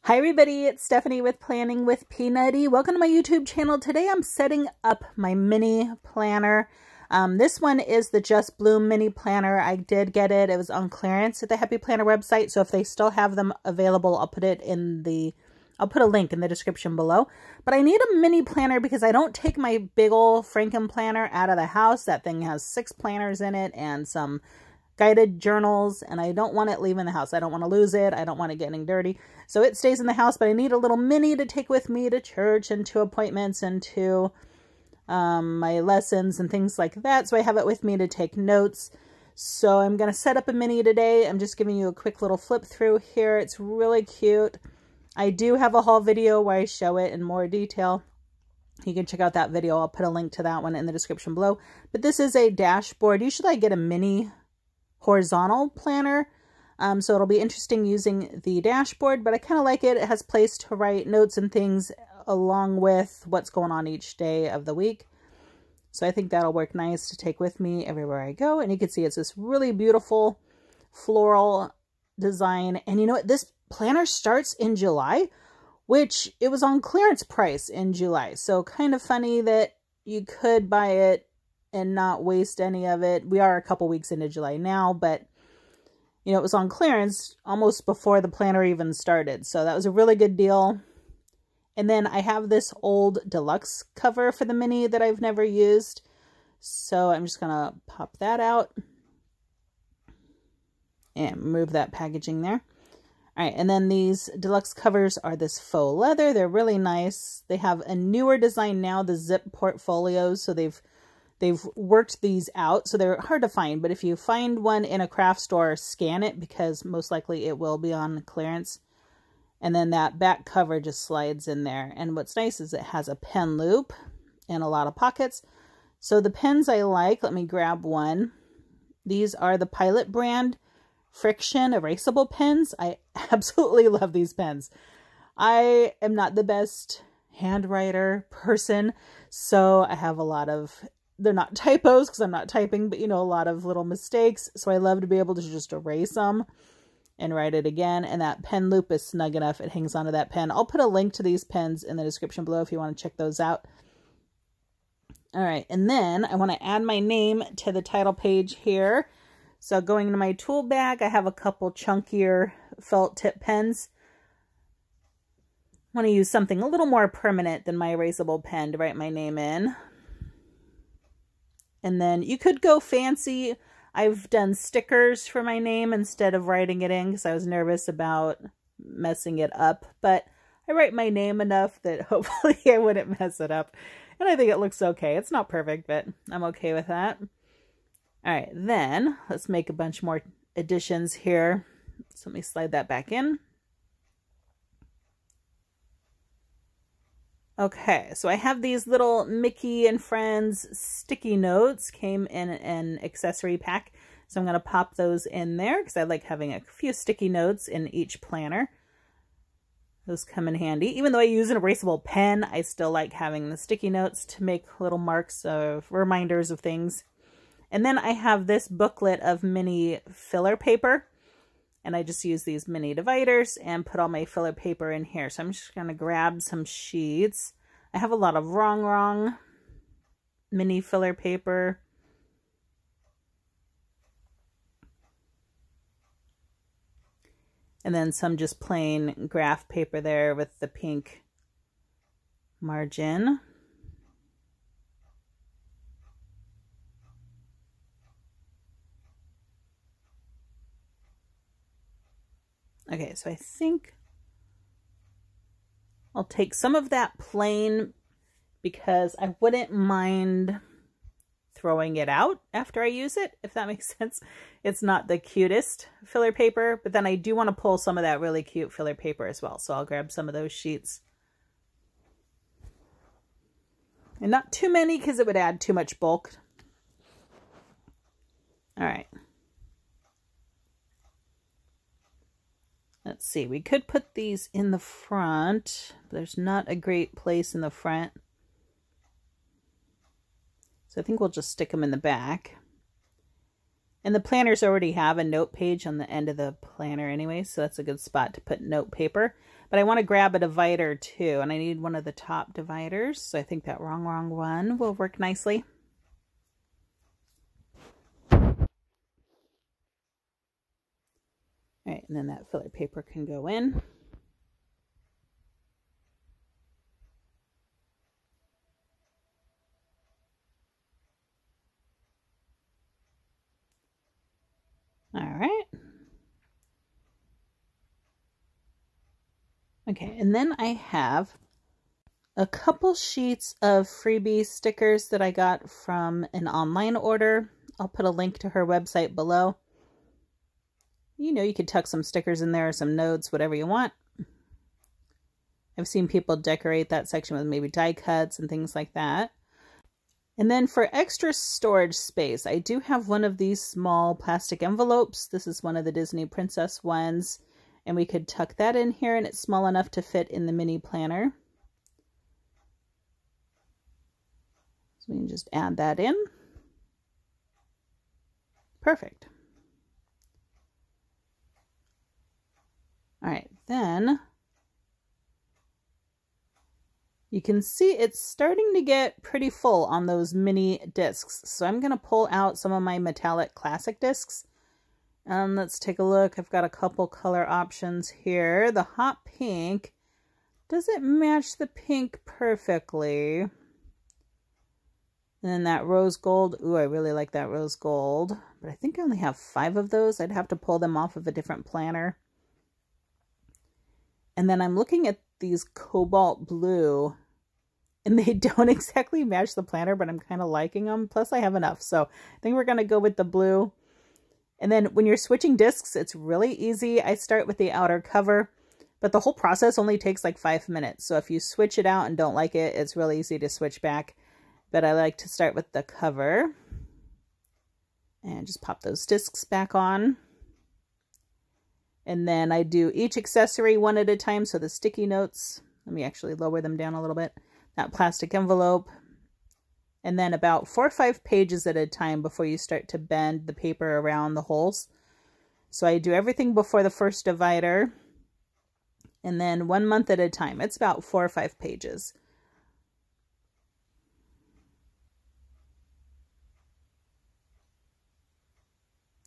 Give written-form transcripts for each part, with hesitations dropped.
Hi everybody, it's Stephanie with Planning with Peanutty. Welcome to my YouTube channel. Today I'm setting up my mini planner. This one is the Just Bloom mini planner. I did get it. It was on clearance at the Happy Planner website. So if they still have them available, I'll put a link in the description below. But I need a mini planner because I don't take my big old Franken planner out of the house. That thing has 6 planners in it and some guided journals, and I don't want it leaving the house. I don't want to lose it. I don't want it getting dirty. So it stays in the house, but I need a little mini to take with me to church and to appointments and to my lessons and things like that. So I have it with me to take notes. So I'm going to set up a mini today. I'm just giving you a quick little flip through here. It's really cute. I do have a haul video where I show it in more detail. You can check out that video. I'll put a link to that one in the description below. But this is a dashboard. Usually I get a mini horizontal planner, so it'll be interesting using the dashboard, but I kind of like it. It has place to write notes and things along with what's going on each day of the week. So I think that'll work nice to take with me everywhere I go. And you can see it's this really beautiful floral design. And you know what? This planner starts in July, which it was on clearance price in July. So kind of funny that you could buy it and not waste any of it. We are a couple weeks into July now, but you know, it was on clearance almost before the planner even started. So that was a really good deal. And then I have this old deluxe cover for the mini that I've never used. So I'm just gonna pop that out and move that packaging there. All right, and then these deluxe covers are this faux leather. They're really nice. They have a newer design now, the zip portfolios. So they've worked these out, so they're hard to find, but if you find one in a craft store, scan it because most likely it will be on clearance. And then that back cover just slides in there. And what's nice is it has a pen loop and a lot of pockets. So the pens I like, let me grab one. These are the Pilot brand Friction Erasable pens. I absolutely love these pens. I am not the best handwriter person, so I have a lot of, they're not typos because I'm not typing, but you know, a lot of little mistakes. So I love to be able to just erase them and write it again. And that pen loop is snug enough. It hangs onto that pen. I'll put a link to these pens in the description below if you want to check those out. All right. And then I want to add my name to the title page here. So going into my tool bag, I have a couple chunkier felt tip pens. I want to use something a little more permanent than my erasable pen to write my name in. And then you could go fancy. I've done stickers for my name instead of writing it in because I was nervous about messing it up. But I write my name enough that hopefully I wouldn't mess it up. And I think it looks okay. It's not perfect, but I'm okay with that. All right, then let's make a bunch more additions here. So let me slide that back in. Okay, so I have these little Mickey and Friends sticky notes, came in an accessory pack. So I'm going to pop those in there because I like having a few sticky notes in each planner. Those come in handy. Even though I use an erasable pen, I still like having the sticky notes to make little marks of reminders of things. And then I have this booklet of mini filler paper. And I just use these mini dividers and put all my filler paper in here. So I'm just going to grab some sheets. I have a lot of wrong mini filler paper. And then some just plain graph paper there with the pink margin. Okay, so I think I'll take some of that plain because I wouldn't mind throwing it out after I use it, if that makes sense. It's not the cutest filler paper, but then I do want to pull some of that really cute filler paper as well. So I'll grab some of those sheets. And not too many because it would add too much bulk. All right. Let's see, we could put these in the front, but there's not a great place in the front. So I think we'll just stick them in the back. And the planners already have a note page on the end of the planner anyway, so that's a good spot to put note paper. But I want to grab a divider too, and I need one of the top dividers, so I think that wrong one will work nicely. All right, and then that filler paper can go in. All right. Okay, and then I have a couple sheets of freebie stickers that I got from an online order. I'll put a link to her website below. You know, you could tuck some stickers in there, some notes, whatever you want. I've seen people decorate that section with maybe die cuts and things like that. And then for extra storage space, I do have one of these small plastic envelopes. This is one of the Disney Princess ones. And we could tuck that in here, and it's small enough to fit in the mini planner. So we can just add that in. Perfect. All right, then you can see it's starting to get pretty full on those mini discs. So I'm going to pull out some of my metallic classic discs. Let's take a look. I've got a couple color options here. The hot pink doesn't match the pink perfectly. And then that rose gold. Ooh, I really like that rose gold. But I think I only have 5 of those. I'd have to pull them off of a different planner. And then I'm looking at these cobalt blue. And they don't exactly match the planner, but I'm kind of liking them. Plus I have enough. So I think we're going to go with the blue. And then when you're switching discs, it's really easy. I start with the outer cover, but the whole process only takes like 5 minutes. So if you switch it out and don't like it, it's really easy to switch back. But I like to start with the cover and just pop those discs back on. And then I do each accessory one at a time. So the sticky notes, let me actually lower them down a little bit. That plastic envelope. And then about 4 or 5 pages at a time before you start to bend the paper around the holes. So I do everything before the first divider. And then 1 month at a time. It's about 4 or 5 pages.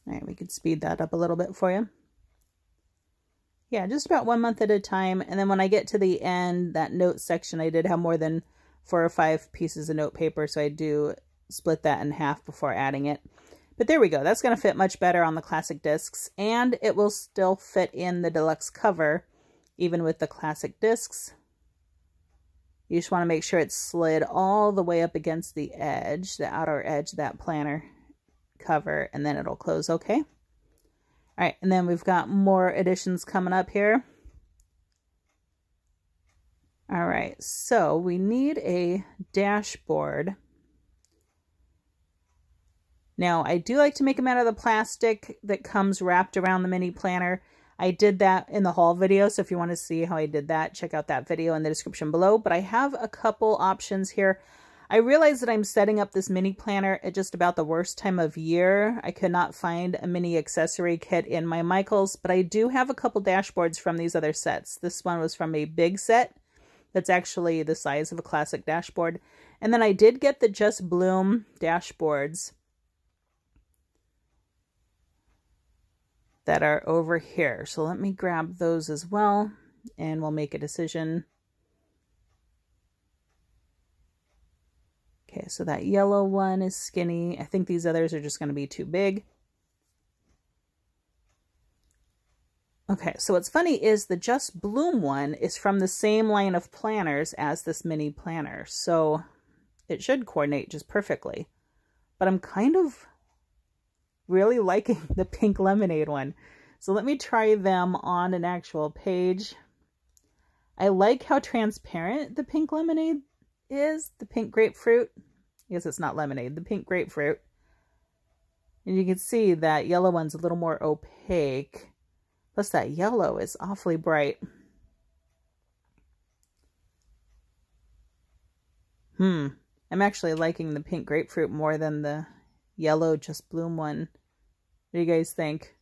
All right, we could speed that up a little bit for you. Yeah, just about 1 month at a time. And then when I get to the end, that note section, I did have more than 4 or 5 pieces of note paper, so I do split that in half before adding it. But there we go. That's going to fit much better on the classic discs, and it will still fit in the deluxe cover, even with the classic discs. You just want to make sure it's slid all the way up against the edge, the outer edge of that planner cover, and then it'll close okay. All right, and then we've got more additions coming up here. All right, so we need a dashboard. Now, I do like to make them out of the plastic that comes wrapped around the mini planner. I did that in the haul video, so if you want to see how I did that, check out that video in the description below. But I have a couple options here. I realize that I'm setting up this mini planner at just about the worst time of year. I could not find a mini accessory kit in my Michaels, but I do have a couple dashboards from these other sets. This one was from a big set. That's actually the size of a classic dashboard. And then I did get the Just Bloom dashboards that are over here. So let me grab those as well, and we'll make a decision. Okay, so that yellow one is skinny. I think these others are just going to be too big. Okay, so what's funny is the Just Bloom one is from the same line of planners as this mini planner. So it should coordinate just perfectly. But I'm kind of really liking the pink lemonade one. So let me try them on an actual page. I like how transparent the pink lemonade is. The pink grapefruit. I guess it's not lemonade. The pink grapefruit. And you can see that yellow one's a little more opaque. Plus that yellow is awfully bright. I'm actually liking the pink grapefruit more than the yellow Just Bloom one. What do you guys think?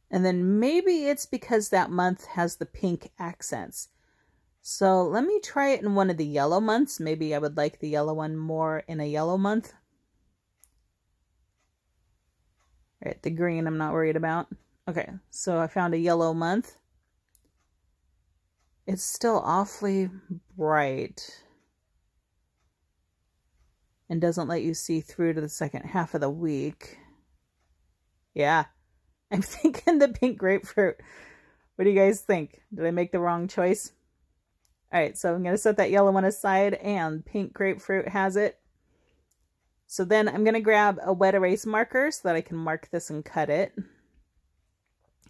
And then maybe it's because that month has the pink accents. So let me try it in one of the yellow months. Maybe I would like the yellow one more in a yellow month. All right, the green I'm not worried about. Okay, so I found a yellow month. It's still awfully bright and doesn't let you see through to the second half of the week. Yeah, I'm thinking the pink grapefruit. What do you guys think? Did I make the wrong choice? All right, so I'm going to set that yellow one aside, and pink grapefruit has it. So then I'm going to grab a wet erase marker so that I can mark this and cut it.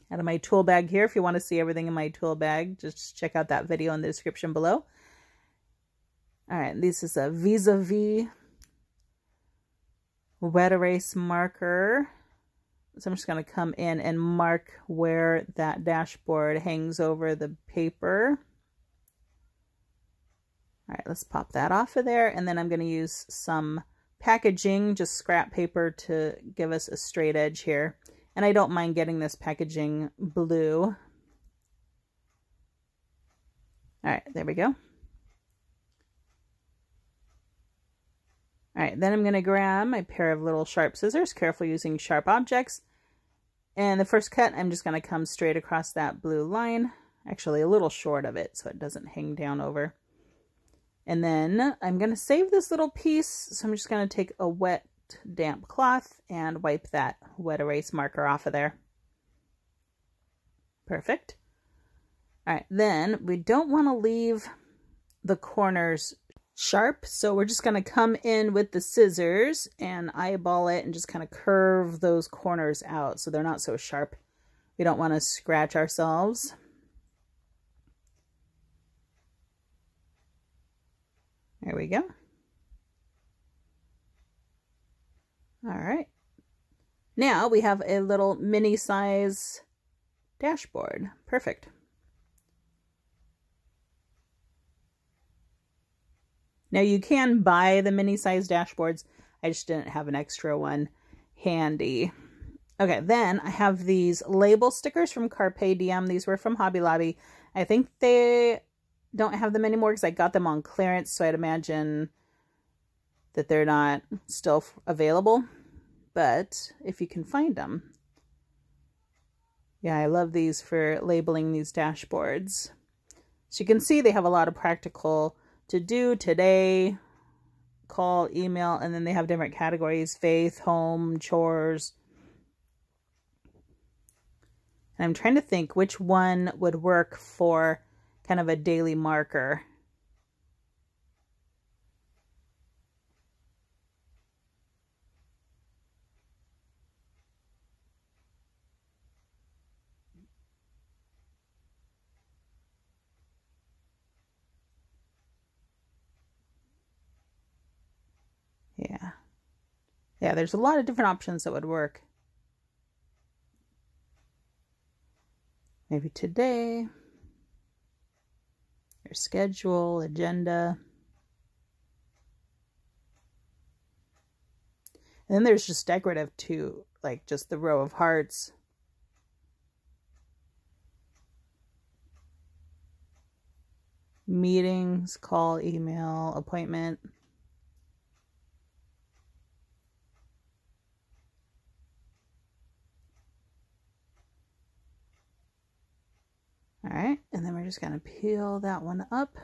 Out of my tool bag here. If you want to see everything in my tool bag, just check out that video in the description below. All right, this is a vis-a-vis wet erase marker. So I'm just going to come in and mark where that dashboard hangs over the paper. All right, let's pop that off of there. And then I'm going to use some packaging, just scrap paper, to give us a straight edge here. And I don't mind getting this packaging blue. All right, there we go. All right, then I'm going to grab my pair of little sharp scissors, careful using sharp objects. And the first cut, I'm just going to come straight across that blue line, actually a little short of it so it doesn't hang down over. And then I'm going to save this little piece, so I'm just going to take a wet, damp cloth and wipe that wet erase marker off of there. Perfect. All right, then we don't want to leave the corners sharp, so we're just going to come in with the scissors and eyeball it and just kind of curve those corners out so they're not so sharp. We don't want to scratch ourselves. There we go. All right. Now we have a little mini size dashboard. Perfect. Now you can buy the mini size dashboards. I just didn't have an extra one handy. Okay, then I have these label stickers from Carpe Diem. These were from Hobby Lobby. I think they don't have them anymore because I got them on clearance, so I'd imagine that they're not still available. But if you can find them. Yeah, I love these for labeling these dashboards. So you can see they have a lot of practical to do today, call, email, and then they have different categories: faith, home, chores. And I'm trying to think which one would work for kind of a daily marker. Yeah, there's a lot of different options that would work. Maybe today, your schedule, agenda. And then there's just decorative too, like just the row of hearts. Meetings, call, email, appointment. All right, and then we're just going to peel that one up.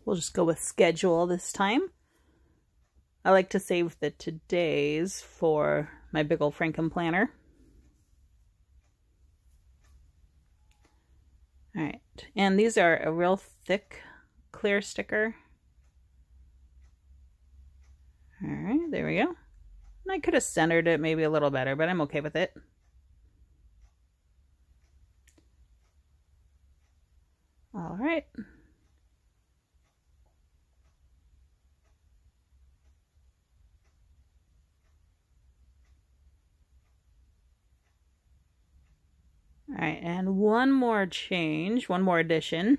We'll just go with schedule this time. I like to save the todays for my big old Franken planner. All right, and these are a real thick clear sticker. All right, there we go. And I could have centered it maybe a little better, but I'm okay with it. All right. All right, and one more change, one more addition.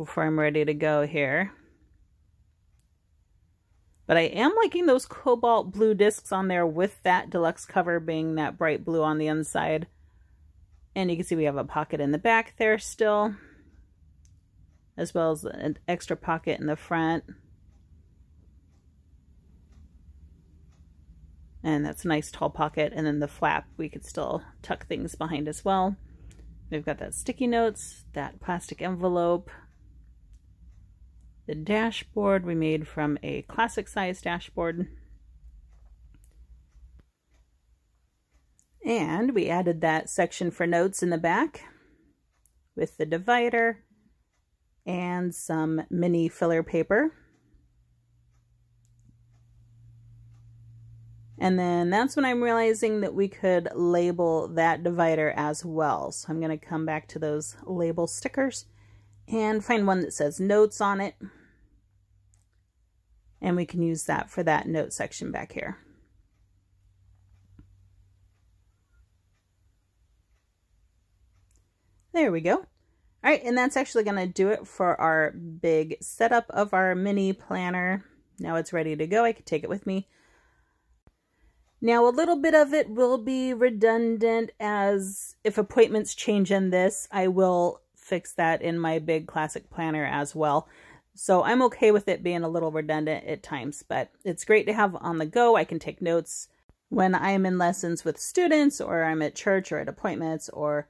before I'm ready to go here. But I am liking those cobalt blue discs on there with that deluxe cover being that bright blue on the inside. And you can see we have a pocket in the back there still, as well as an extra pocket in the front. And that's a nice tall pocket. And then the flap, we could still tuck things behind as well. We've got that sticky notes, that plastic envelope. The dashboard we made from a classic size dashboard. And we added that section for notes in the back with the divider and some mini filler paper. And then that's when I'm realizing that we could label that divider as well. So I'm going to come back to those label stickers and find one that says notes on it. And we can use that for that note section back here. There we go. All right, and that's actually going to do it for our big setup of our mini planner. Now it's ready to go. I could take it with me. Now, a little bit of it will be redundant, as if appointments change in this, I will fix that in my big classic planner as well. So I'm okay with it being a little redundant at times, but it's great to have on the go. I can take notes when I'm in lessons with students, or I'm at church or at appointments, or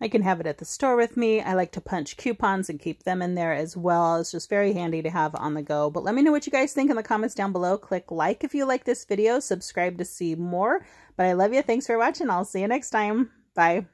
I can have it at the store with me. I like to punch coupons and keep them in there as well. It's just very handy to have on the go. But let me know what you guys think in the comments down below. Click like if you like this video. Subscribe to see more. But I love you. Thanks for watching. I'll see you next time. Bye.